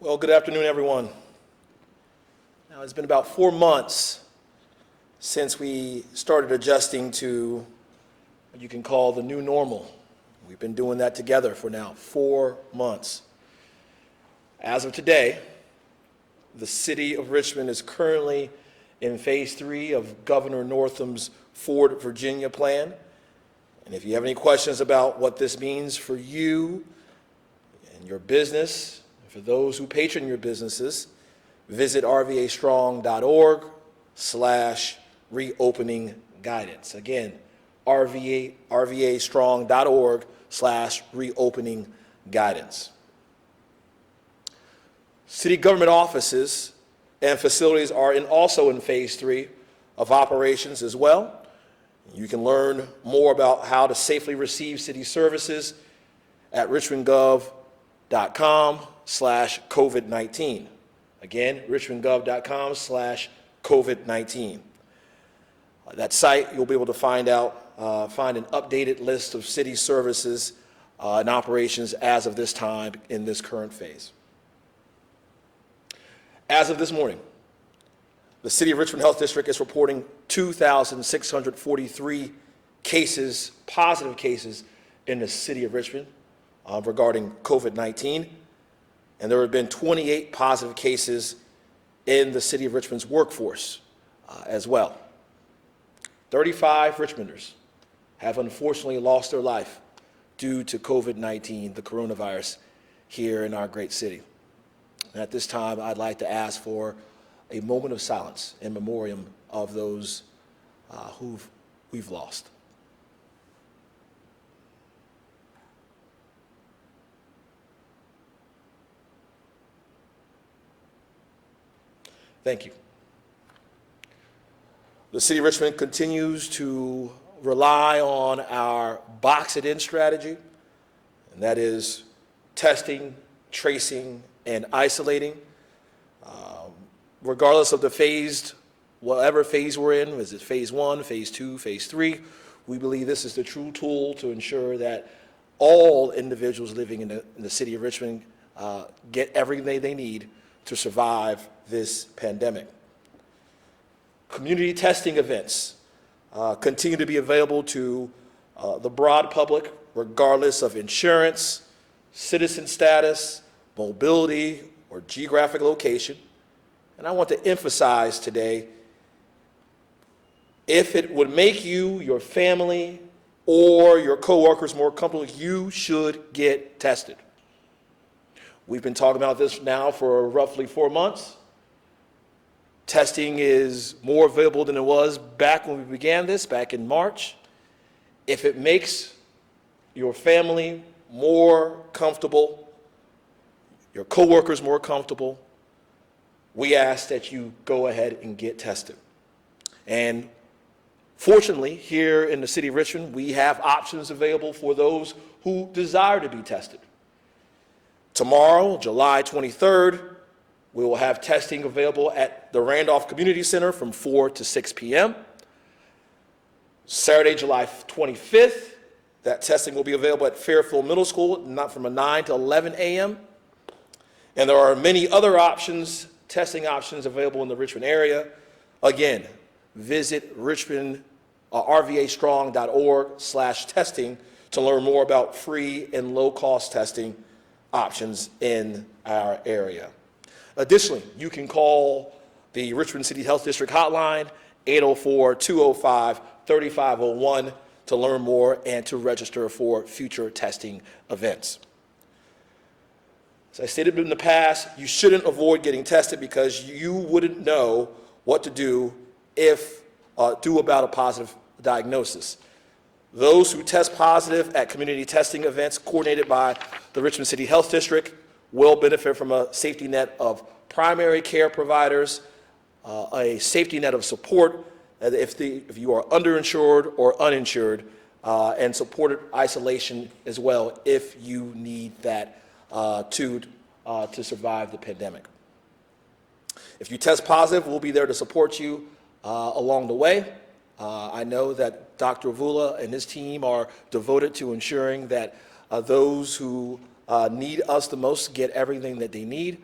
Well, good afternoon, everyone. Now, it's been about 4 months since we started adjusting to what you can call the new normal. We've been doing that together for now 4 months. As of today, the city of Richmond is currently in phase 3 of Governor Northam's Forward Virginia plan. And if you have any questions about what this means for you and your business, for those who patron your businesses, visit rvastrong.org/reopening guidance. Again, rvastrong.org/reopening guidance. City government offices and facilities are also in phase 3 of operations as well. You can learn more about how to safely receive city services at richmondgov.com/COVID-19. Again, richmondgov.com/COVID-19. That site, you'll be able to find an updated list of city services and operations as of this time in this current phase. As of this morning, the City of Richmond Health District is reporting 2,643 cases, positive cases, in the City of Richmond regarding COVID-19. And there have been 28 positive cases in the City of Richmond's workforce as well. 35 Richmonders have unfortunately lost their life due to COVID-19, the coronavirus, here in our great city. And at this time, I'd like to ask for a moment of silence in memoriam of those who we've lost. Thank you. The City of Richmond continues to rely on our box it in strategy, and that is testing, tracing, and isolating. Regardless of the whatever phase we're in, is it phase 1, phase 2, phase 3, we believe this is the true tool to ensure that all individuals living in the City of Richmond get everything they need to survive this pandemic. Community testing events continue to be available to the broad public, regardless of insurance, citizen status, mobility, or geographic location. And I want to emphasize today, if it would make you, your family, or your coworkers more comfortable, you should get tested. We've been talking about this now for roughly 4 months. Testing is more available than it was back when we began this, back in March. If it makes your family more comfortable, your coworkers more comfortable, we ask that you go ahead and get tested. And fortunately, here in the City of Richmond, we have options available for those who desire to be tested. Tomorrow, July 23rd, we will have testing available at the Randolph Community Center from 4 to 6 p.m. Saturday, July 25th, that testing will be available at Fairfield Middle School, not from 9 to 11 a.m. And there are many other testing options available in the Richmond area. Again, visit rvastrong.org/testing to learn more about free and low-cost testing options in our area. Additionally, you can call the Richmond City Health District hotline, 804-205-3501, to learn more and to register for future testing events. As I stated in the past, you shouldn't avoid getting tested because you wouldn't know what to do about a positive diagnosis. Those who test positive at community testing events coordinated by the Richmond City Health District will benefit from a safety net of primary care providers, a safety net of support if you are underinsured or uninsured, and supported isolation as well if you need that to survive the pandemic. If you test positive, we'll be there to support you along the way. I know that Dr. Avula and his team are devoted to ensuring that those who need us the most get everything that they need.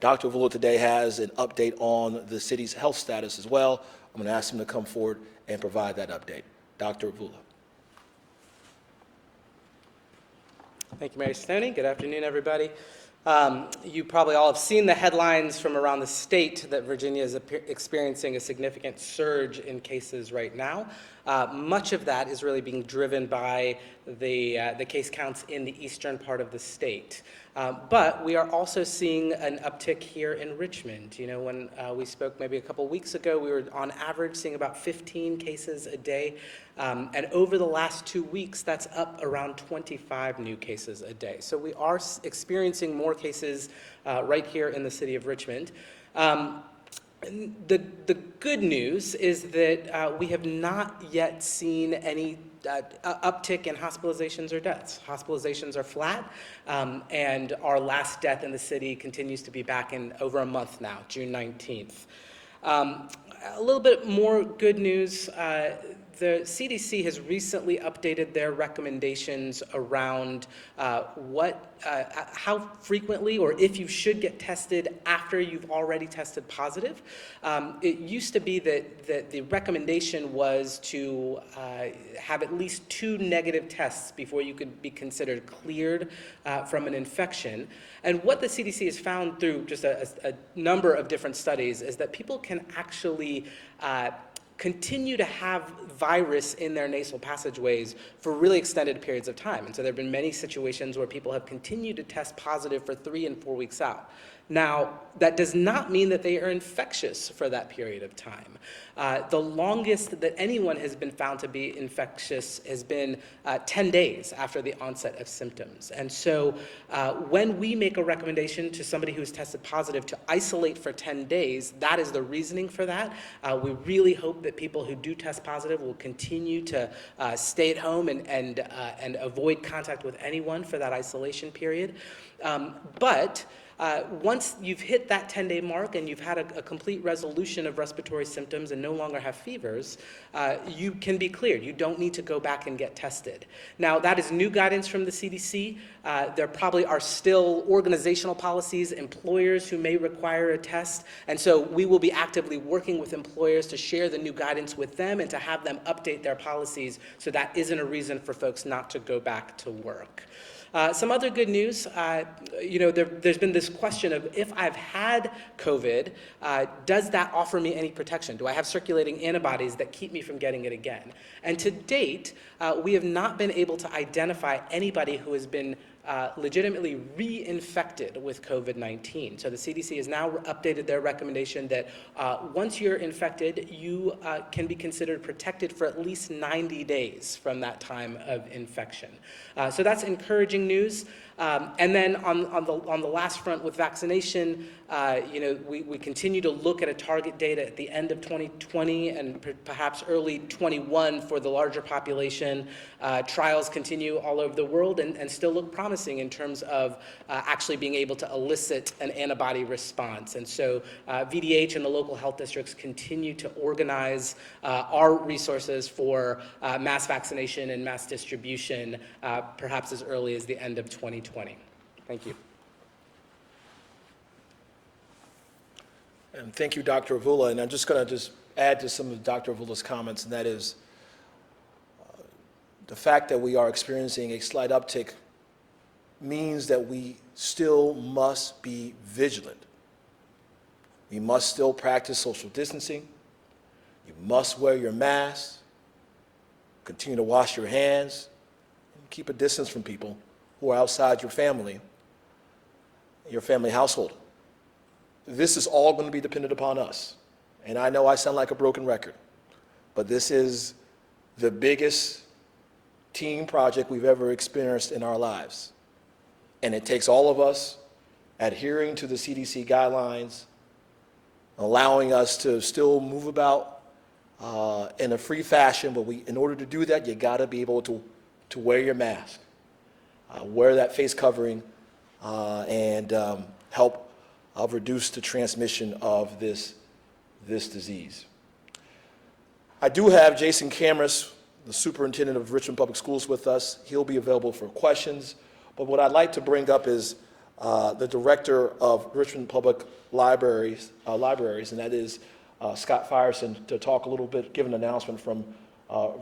Dr. Avula today has an update on the city's health status as well. I'm going to ask him to come forward and provide that update. Dr. Avula. Thank you, Mayor Stoney. Good afternoon, everybody. You probably all have seen the headlines from around the state that Virginia is experiencing a significant surge in cases right now. Much of that is really being driven by the case counts in the eastern part of the state. But we are also seeing an uptick here in Richmond. You know, when we spoke maybe a couple weeks ago, we were on average seeing about 15 cases a day. And over the last 2 weeks, that's up around 25 new cases a day. So we are experiencing more cases right here in the city of Richmond. The good news is that we have not yet seen any uptick in hospitalizations or deaths. Hospitalizations are flat, and our last death in the city continues to be back in over a month now, June 19th. A little bit more good news. The CDC has recently updated their recommendations around how frequently or if you should get tested after you've already tested positive. It used to be that the recommendation was to have at least 2 negative tests before you could be considered cleared from an infection. And what the CDC has found through just a number of different studies is that people can actually continue to have virus in their nasal passageways for really extended periods of time. And so there have been many situations where people have continued to test positive for 3 and 4 weeks out. Now, that does not mean that they are infectious for that period of time. The longest that anyone has been found to be infectious has been 10 days after the onset of symptoms. And so when we make a recommendation to somebody who's tested positive to isolate for 10 days, that is the reasoning for that. We really hope that people who do test positive will continue to stay at home and avoid contact with anyone for that isolation period. But once you've hit that 10-day mark and you've had a complete resolution of respiratory symptoms and no longer have fevers, you can be cleared. You don't need to go back and get tested. Now, that is new guidance from the CDC. There probably are still organizational policies, employers who may require a test, and so we will be actively working with employers to share the new guidance with them and to have them update their policies so that isn't a reason for folks not to go back to work. Some other good news, there's been this question of if I've had COVID, does that offer me any protection? Do I have circulating antibodies that keep me from getting it again? And to date, we have not been able to identify anybody who has been legitimately reinfected with COVID-19. So the CDC has now updated their recommendation that once you're infected, you can be considered protected for at least 90 days from that time of infection. So that's encouraging news. And then on the last front with vaccination, we continue to look at a target date at the end of 2020 and perhaps early 21 for the larger population. Trials continue all over the world and still look promising in terms of actually being able to elicit an antibody response. And so VDH and the local health districts continue to organize our resources for mass vaccination and mass distribution perhaps as early as the end of 2020. Thank you. And thank you, Dr. Avula. And I'm just going to add to some of Dr. Avula's comments, and that is the fact that we are experiencing a slight uptick means that we still must be vigilant. We must still practice social distancing. You must wear your mask, continue to wash your hands, and keep a distance from people who are outside your family household. This is all going to be dependent upon us. And I know I sound like a broken record, but this is the biggest team project we've ever experienced in our lives. And it takes all of us adhering to the CDC guidelines, allowing us to still move about in a free fashion, but in order to do that, you got to be able to wear your mask, wear that face covering, and help reduce the transmission of this disease. I do have Jason Cameras, the superintendent of Richmond Public Schools, with us. He'll be available for questions. But what I'd like to bring up is the director of Richmond Public Libraries, and that is Scott Firestein, to talk a little bit, give an announcement from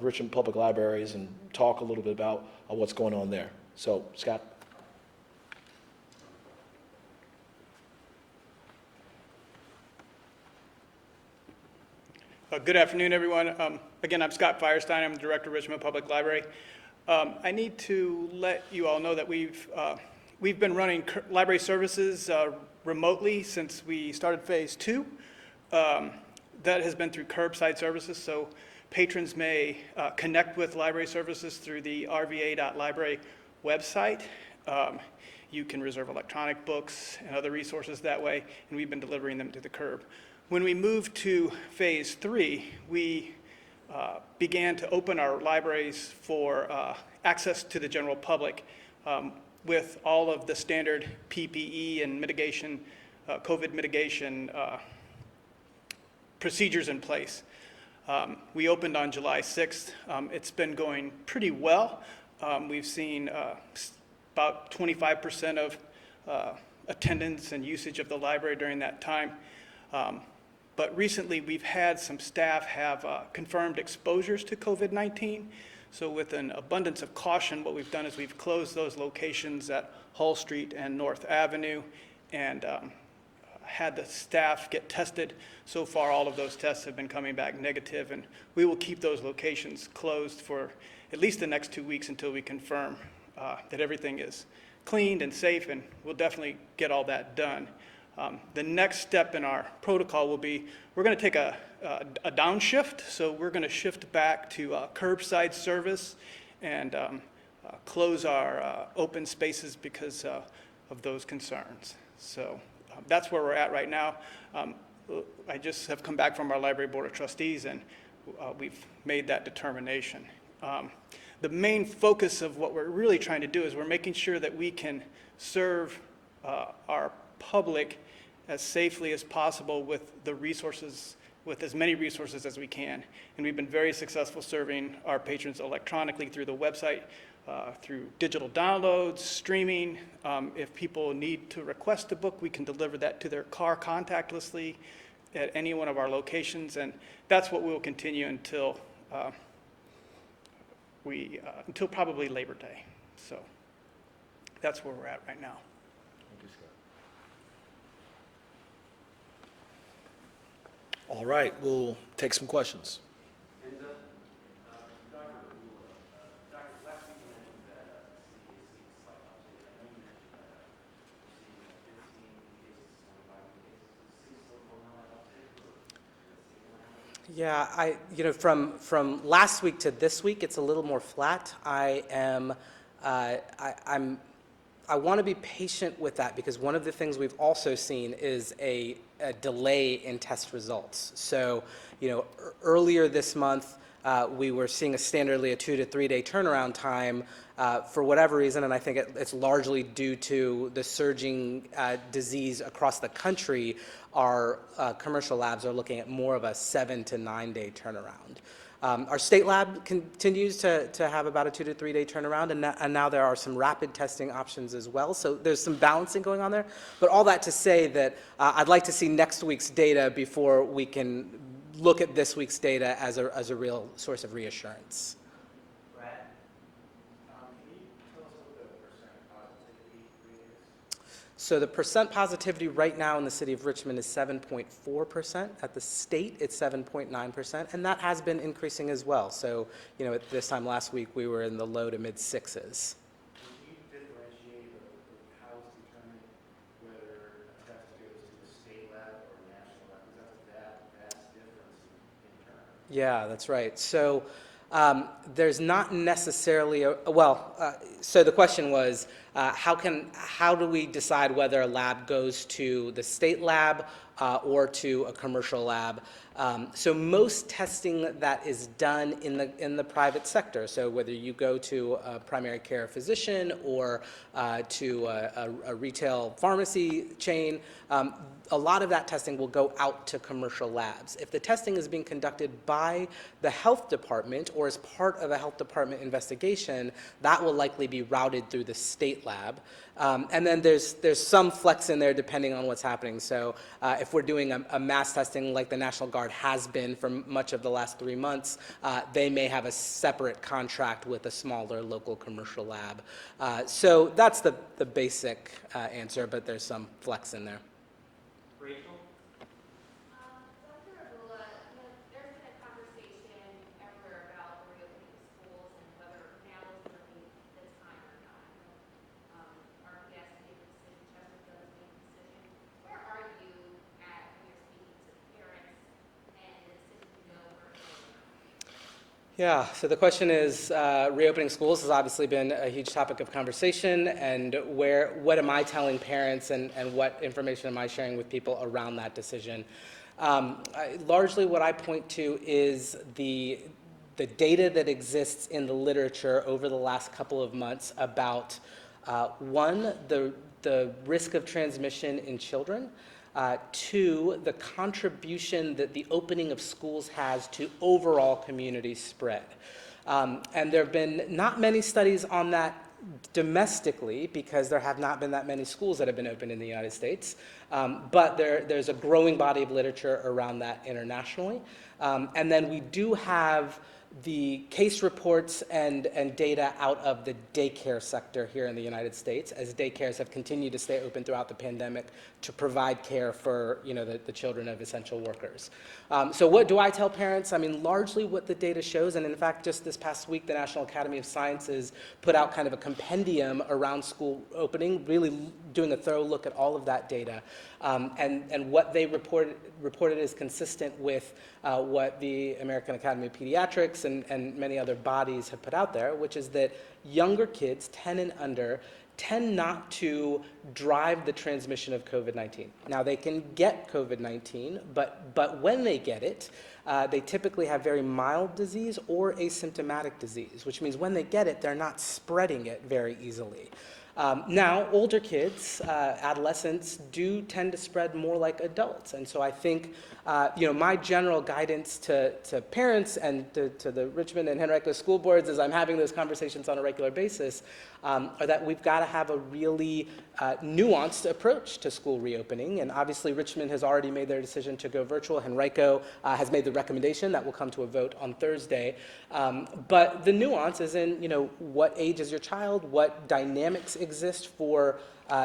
Richmond Public Libraries and talk a little bit about what's going on there. So, Scott. Good afternoon, everyone. Again, I'm Scott Firestein. I'm the director of Richmond Public Library. I need to let you all know that we've been running library services remotely since we started phase 2. That has been through curbside services, so patrons may connect with library services through the rva.library website. You can reserve electronic books and other resources that way, and we've been delivering them to the curb. When we moved to phase 3, we began to open our libraries for access to the general public with all of the standard PPE and mitigation, COVID mitigation procedures in place. We opened on July 6th. It's been going pretty well. We've seen about 25% of attendance and usage of the library during that time. But recently, we've had some staff have confirmed exposures to COVID-19. So with an abundance of caution, what we've done is we've closed those locations at Hull Street and North Avenue and had the staff get tested. So far, all of those tests have been coming back negative, and we will keep those locations closed for at least the next 2 weeks until we confirm that everything is cleaned and safe, and we'll definitely get all that done. The next step in our protocol will be, we're going to take a downshift, so we're going to shift back to curbside service and close our open spaces because of those concerns. So that's where we're at right now. I just have come back from our Library Board of Trustees, and we've made that determination. The main focus of what we're really trying to do is we're making sure that we can serve our public as safely as possible with the resources, with as many resources as we can. And we've been very successful serving our patrons electronically through the website, through digital downloads, streaming. If people need to request a book, we can deliver that to their car contactlessly at any one of our locations. And that's what we'll continue until until probably Labor Day. So that's where we're at right now. All right, we'll take some questions. And Dr. Avula, Dr. last week you mentioned that the city is seeing a slight uptick. I know you mentioned that we're seeing 15 cases, 25 cases. Is the city still going on that uptick? Yeah, from last week to this week, it's a little more flat. I want to be patient with that because one of the things we've also seen is a delay in test results. So, earlier this month, we were seeing standardly a 2 to 3 day turnaround time for whatever reason, and I think it's largely due to the surging disease across the country. Our commercial labs are looking at more of a 7 to 9 day turnaround. Our state lab continues to have about a 2 to 3 day turnaround, and now there are some rapid testing options as well. So there's some balancing going on there. But all that to say that I'd like to see next week's data before we can look at this week's data as a real source of reassurance. Brad, can you tell us what the percent positivity rate is? So the percent positivity right now in the city of Richmond is 7.4%. At the state, it's 7.9%, and that has been increasing as well. So, at this time last week, we were in the low to mid 6s. Can you differentiate how it's determined whether a test goes to the state lab or a national lab? Because that's that vast difference in terms. Yeah, that's right. So there's not necessarily so the question was, how do we decide whether a lab goes to the state lab or to a commercial lab. So most testing that is done in the private sector, so whether you go to a primary care physician or to a retail pharmacy chain, a lot of that testing will go out to commercial labs. If the testing is being conducted by the health department or as part of a health department investigation, that will likely be routed through the state lab. And then there's some flex in there depending on what's happening. So if we're doing a mass testing like the National Guard has been for much of the last 3 months, they may have a separate contract with a smaller local commercial lab. So that's the basic answer, but there's some flex in there. Rachel? Dr. Avula, there's been a conversation everywhere about the reopening of schools and whether now is really the time or not. RPS made the decision, Chesterfield has made the decision. Where are you at when you're speaking to parents and the decision to go virtual? Yeah, so the question is, reopening schools has obviously been a huge topic of conversation, and what am I telling parents and what information am I sharing with people around that decision? Largely what I point to is the data that exists in the literature over the last couple of months about, one, the risk of transmission in children, two, the contribution that the opening of schools has to overall community spread. And there have been not many studies on that domestically because there have not been that many schools that have been opened in the United States. But there's a growing body of literature around that internationally. And then we do have the case reports and data out of the daycare sector here in the United States, as daycares have continued to stay open throughout the pandemic to provide care for the children of essential workers. So what do I tell parents? I mean, largely what the data shows, and in fact, just this past week, the National Academy of Sciences put out kind of a compendium around school opening, really doing a thorough look at all of that data. And what they reported is consistent with what the American Academy of Pediatrics and many other bodies have put out there, which is that younger kids, 10 and under, tend not to drive the transmission of COVID-19. Now, they can get COVID-19, but when they get it, they typically have very mild disease or asymptomatic disease, which means when they get it, they're not spreading it very easily. Now, older kids, adolescents, do tend to spread more like adults. And so I think, my general guidance to parents and to the Richmond and Henrico school boards as I'm having those conversations on a regular basis are that we've got to have a really nuanced approach to school reopening. And obviously, Richmond has already made their decision to go virtual. Henrico has made the recommendation that will come to a vote on Thursday. But the nuance is in, what age is your child, what dynamics exist for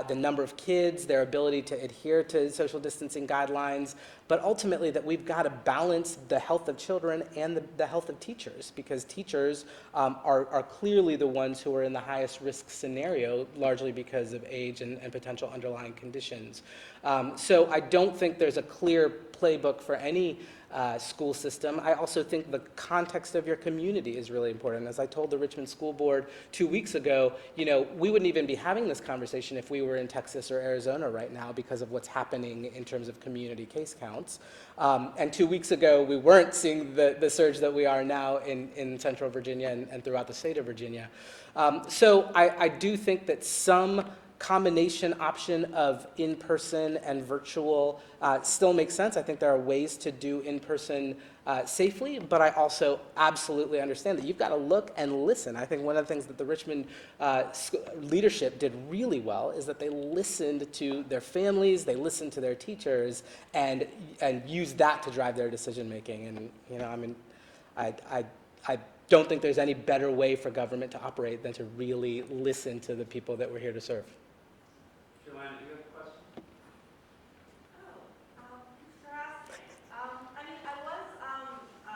the number of kids, their ability to adhere to social distancing guidelines, but ultimately that we've got to balance the health of children and the health of teachers, because teachers are clearly the ones who are in the highest risk scenario, largely because of age and potential underlying conditions. So I don't think there's a clear playbook for any school system. I also think the context of your community is really important. As I told the Richmond School Board 2 weeks ago, we wouldn't even be having this conversation if we were in Texas or Arizona right now because of what's happening in terms of community case counts. And 2 weeks ago, we weren't seeing the surge that we are now in Central Virginia and throughout the state of Virginia. So I do think that some combination option of in-person and virtual still makes sense. I think there are ways to do in-person safely, but I also absolutely understand that you've got to look and listen. I think one of the things that the Richmond leadership did really well is that they listened to their families, they listened to their teachers, and used that to drive their decision making. And I don't think there's any better way for government to operate than to really listen to the people that we're here to serve. Joanna, do you have a question? Thanks for asking. I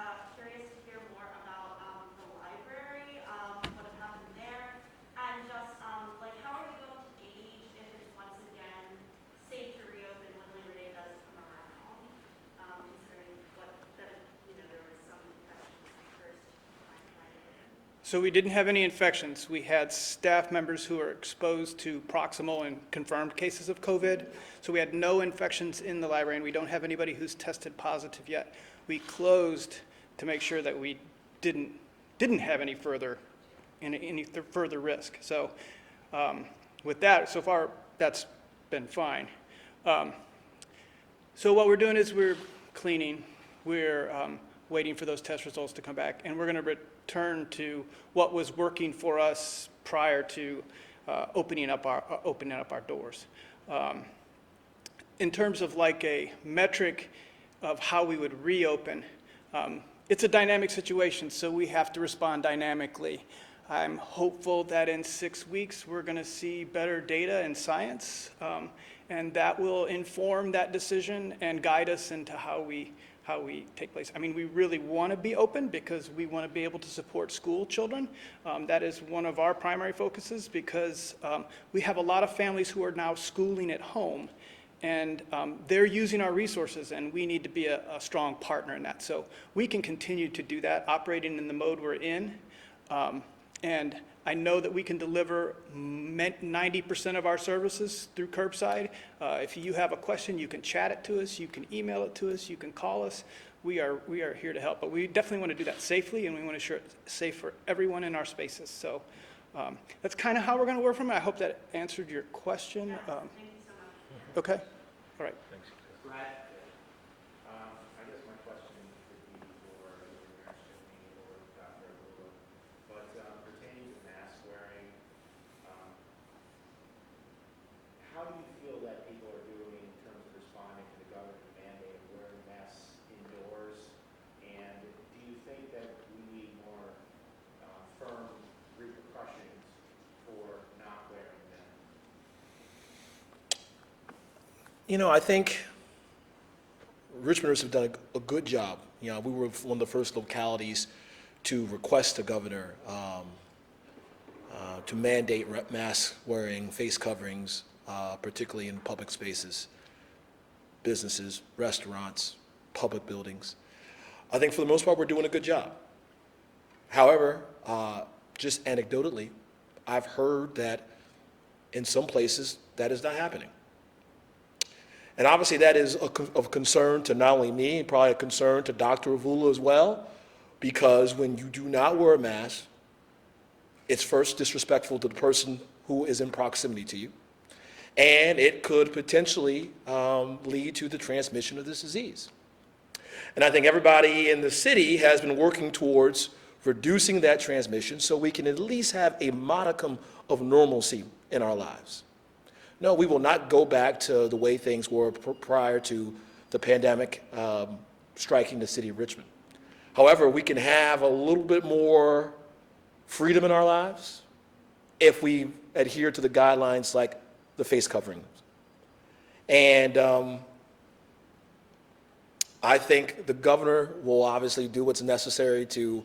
was curious to hear more about the library, what had happened there, and just how are we going to gauge if it's once again safe to reopen when Labor Day does come around, considering there was some infections first. So we didn't have any infections. We had staff members who were exposed to proximal and confirmed cases of COVID. So we had no infections in the library, and we don't have anybody who's tested positive yet. We closed to make sure that we didn't have any further risk. So with that, so far, that's been fine. So what we're doing is we're cleaning. We're waiting for those test results to come back, and we're going to return to what was working for us prior to opening up our doors. In terms of like a metric of how we would reopen, it's a dynamic situation, so we have to respond dynamically. I'm hopeful that in 6 weeks we're going to see better data and science, and that will inform that decision and guide us into how we take place. I mean, we really want to be open because we want to be able to support school children. That is one of our primary focuses because we have a lot of families who are now schooling at home, and they're using our resources, and we need to be a strong partner in that. So we can continue to do that, operating in the mode we're in. And I know that we can deliver 90% of our services through curbside. If you have a question, you can chat it to us, you can email it to us, you can call us. We are here to help, but we definitely want to do that safely, and we want to ensure it's safe for everyone in our spaces. So that's kind of how we're going to work from it. I hope that answered your question. Thank you so much. Okay, all right. Brad, I guess my question could be for either Mayor Stoney or Dr. Avula, but pertaining to mask wearing, how do you feel that people are doing in terms of responding to the government mandate of wearing masks indoors? And do you think that we need more firm repercussions for not wearing them? You know, I think Richmonders have done a good job. You know, we were one of the first localities to request the governor to mandate mask wearing, face coverings, particularly in public spaces, businesses, restaurants, public buildings. I think for the most part, we're doing a good job. However, just anecdotally, I've heard that in some places that is not happening. And obviously that is of concern to not only me, probably a concern to Dr. Avula as well, because when you do not wear a mask, it's first disrespectful to the person who is in proximity to you, and it could potentially lead to the transmission of this disease. And I think everybody in the city has been working towards reducing that transmission so we can at least have a modicum of normalcy in our lives. No, we will not go back to the way things were prior to the pandemic striking the city of Richmond. However, we can have a little bit more freedom in our lives if we adhere to the guidelines like the face covering. And I think the governor will obviously do what's necessary to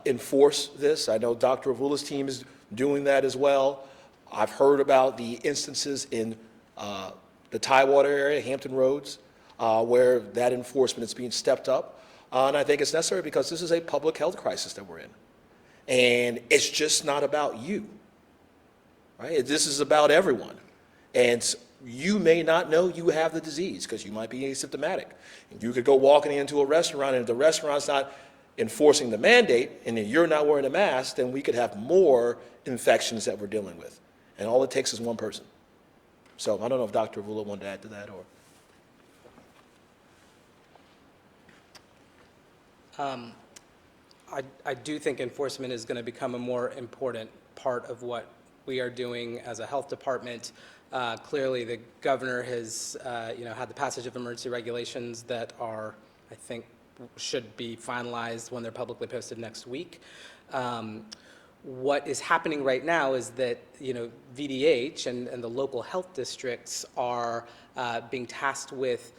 enforce this. I know Dr. Avula's team is doing that as well. I've heard about the instances in the Tidewater area, Hampton Roads, where that enforcement is being stepped up. And I think it's necessary because this is a public health crisis that we're in. And it's just not about you, right? This is about everyone. And you may not know you have the disease because you might be asymptomatic. And you could go walking into a restaurant, and if the restaurant's not enforcing the mandate and then you're not wearing a mask, then we could have more infections that we're dealing with. And all it takes is one person. So I don't know if Dr. Avula wanted to add to that or. I do think enforcement is going to become a more important part of what we are doing as a health department. Clearly, the governor has, had the passage of emergency regulations that are, I think, should be finalized when they're publicly posted next week. What is happening right now is that, VDH and the local health districts are being tasked with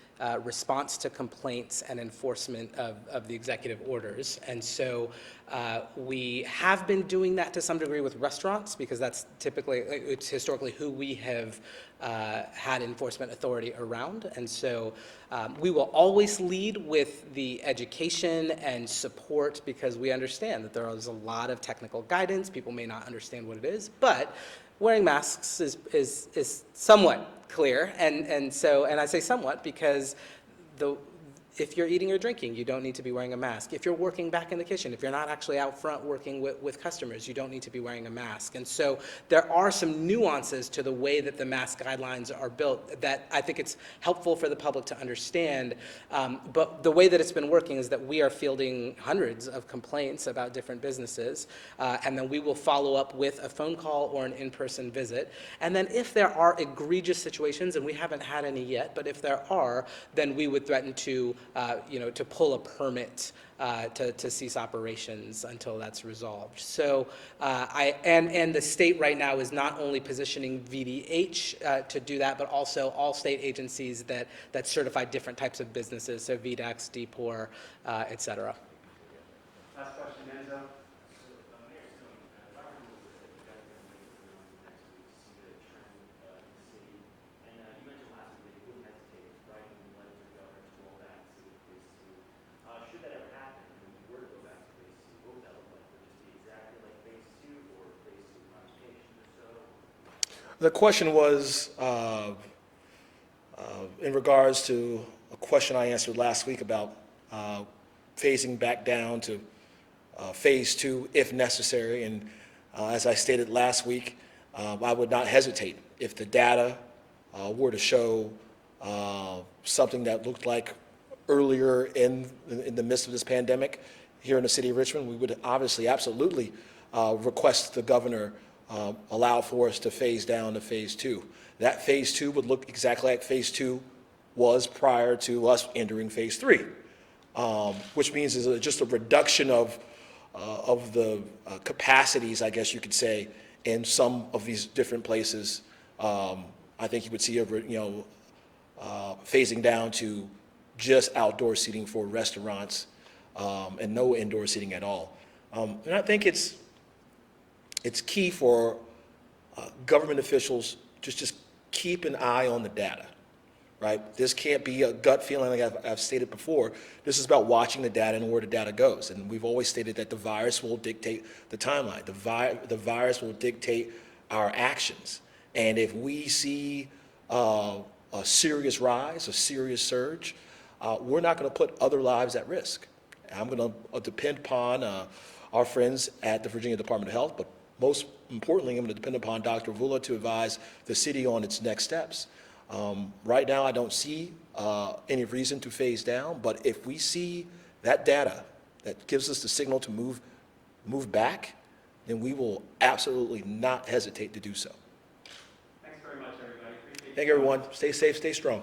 response to complaints and enforcement of the executive orders. And so we have been doing that to some degree with restaurants, because that's typically, it's historically who we have had enforcement authority around. And so we will always lead with the education and support, because we understand that there is a lot of technical guidance. People may not understand what it is, but wearing masks is somewhat clear, and I say somewhat because if you're eating or drinking, you don't need to be wearing a mask. If you're working back in the kitchen, if you're not actually out front working with customers, you don't need to be wearing a mask. And so there are some nuances to the way that the mask guidelines are built that I think it's helpful for the public to understand. But the way that it's been working is that we are fielding hundreds of complaints about different businesses, and then we will follow up with a phone call or an in-person visit. And then if there are egregious situations, and we haven't had any yet, but if there are, then we would threaten to to pull a permit to cease operations until that's resolved. So, and the state right now is not only positioning VDH to do that, but also all state agencies that certify different types of businesses, so VDAX, DPOR, et cetera. Last question, Enzo. Should that ever happen, and we were to go back to phase two, what would that look like? Would it just be exactly like phase two, or phase two modification or so? The question was in regards to a question I answered last week about phasing back down to phase two if necessary. And as I stated last week, I would not hesitate if the data were to show something that looked like earlier in the midst of this pandemic here in the city of Richmond. We would obviously absolutely request the governor allow for us to phase down to phase two. That phase two would look exactly like phase two was prior to us entering phase three, which means is just a reduction of the capacities, I guess you could say, in some of these different places. I think you would see phasing down to just outdoor seating for restaurants and no indoor seating at all. And I think it's key for government officials to just keep an eye on the data, right? This can't be a gut feeling like I've stated before. This is about watching the data and where the data goes. And we've always stated that the virus will dictate the timeline. The virus will dictate our actions. And if we see a serious rise, a serious surge, we're not going to put other lives at risk. I'm going to depend upon our friends at the Virginia Department of Health, but most importantly, I'm going to depend upon Dr. Avula to advise the city on its next steps. Right now, I don't see any reason to phase down, but if we see that data that gives us the signal to move back, then we will absolutely not hesitate to do so. Thanks very much, everybody. Appreciate Thank you, everyone. Stay safe, stay strong.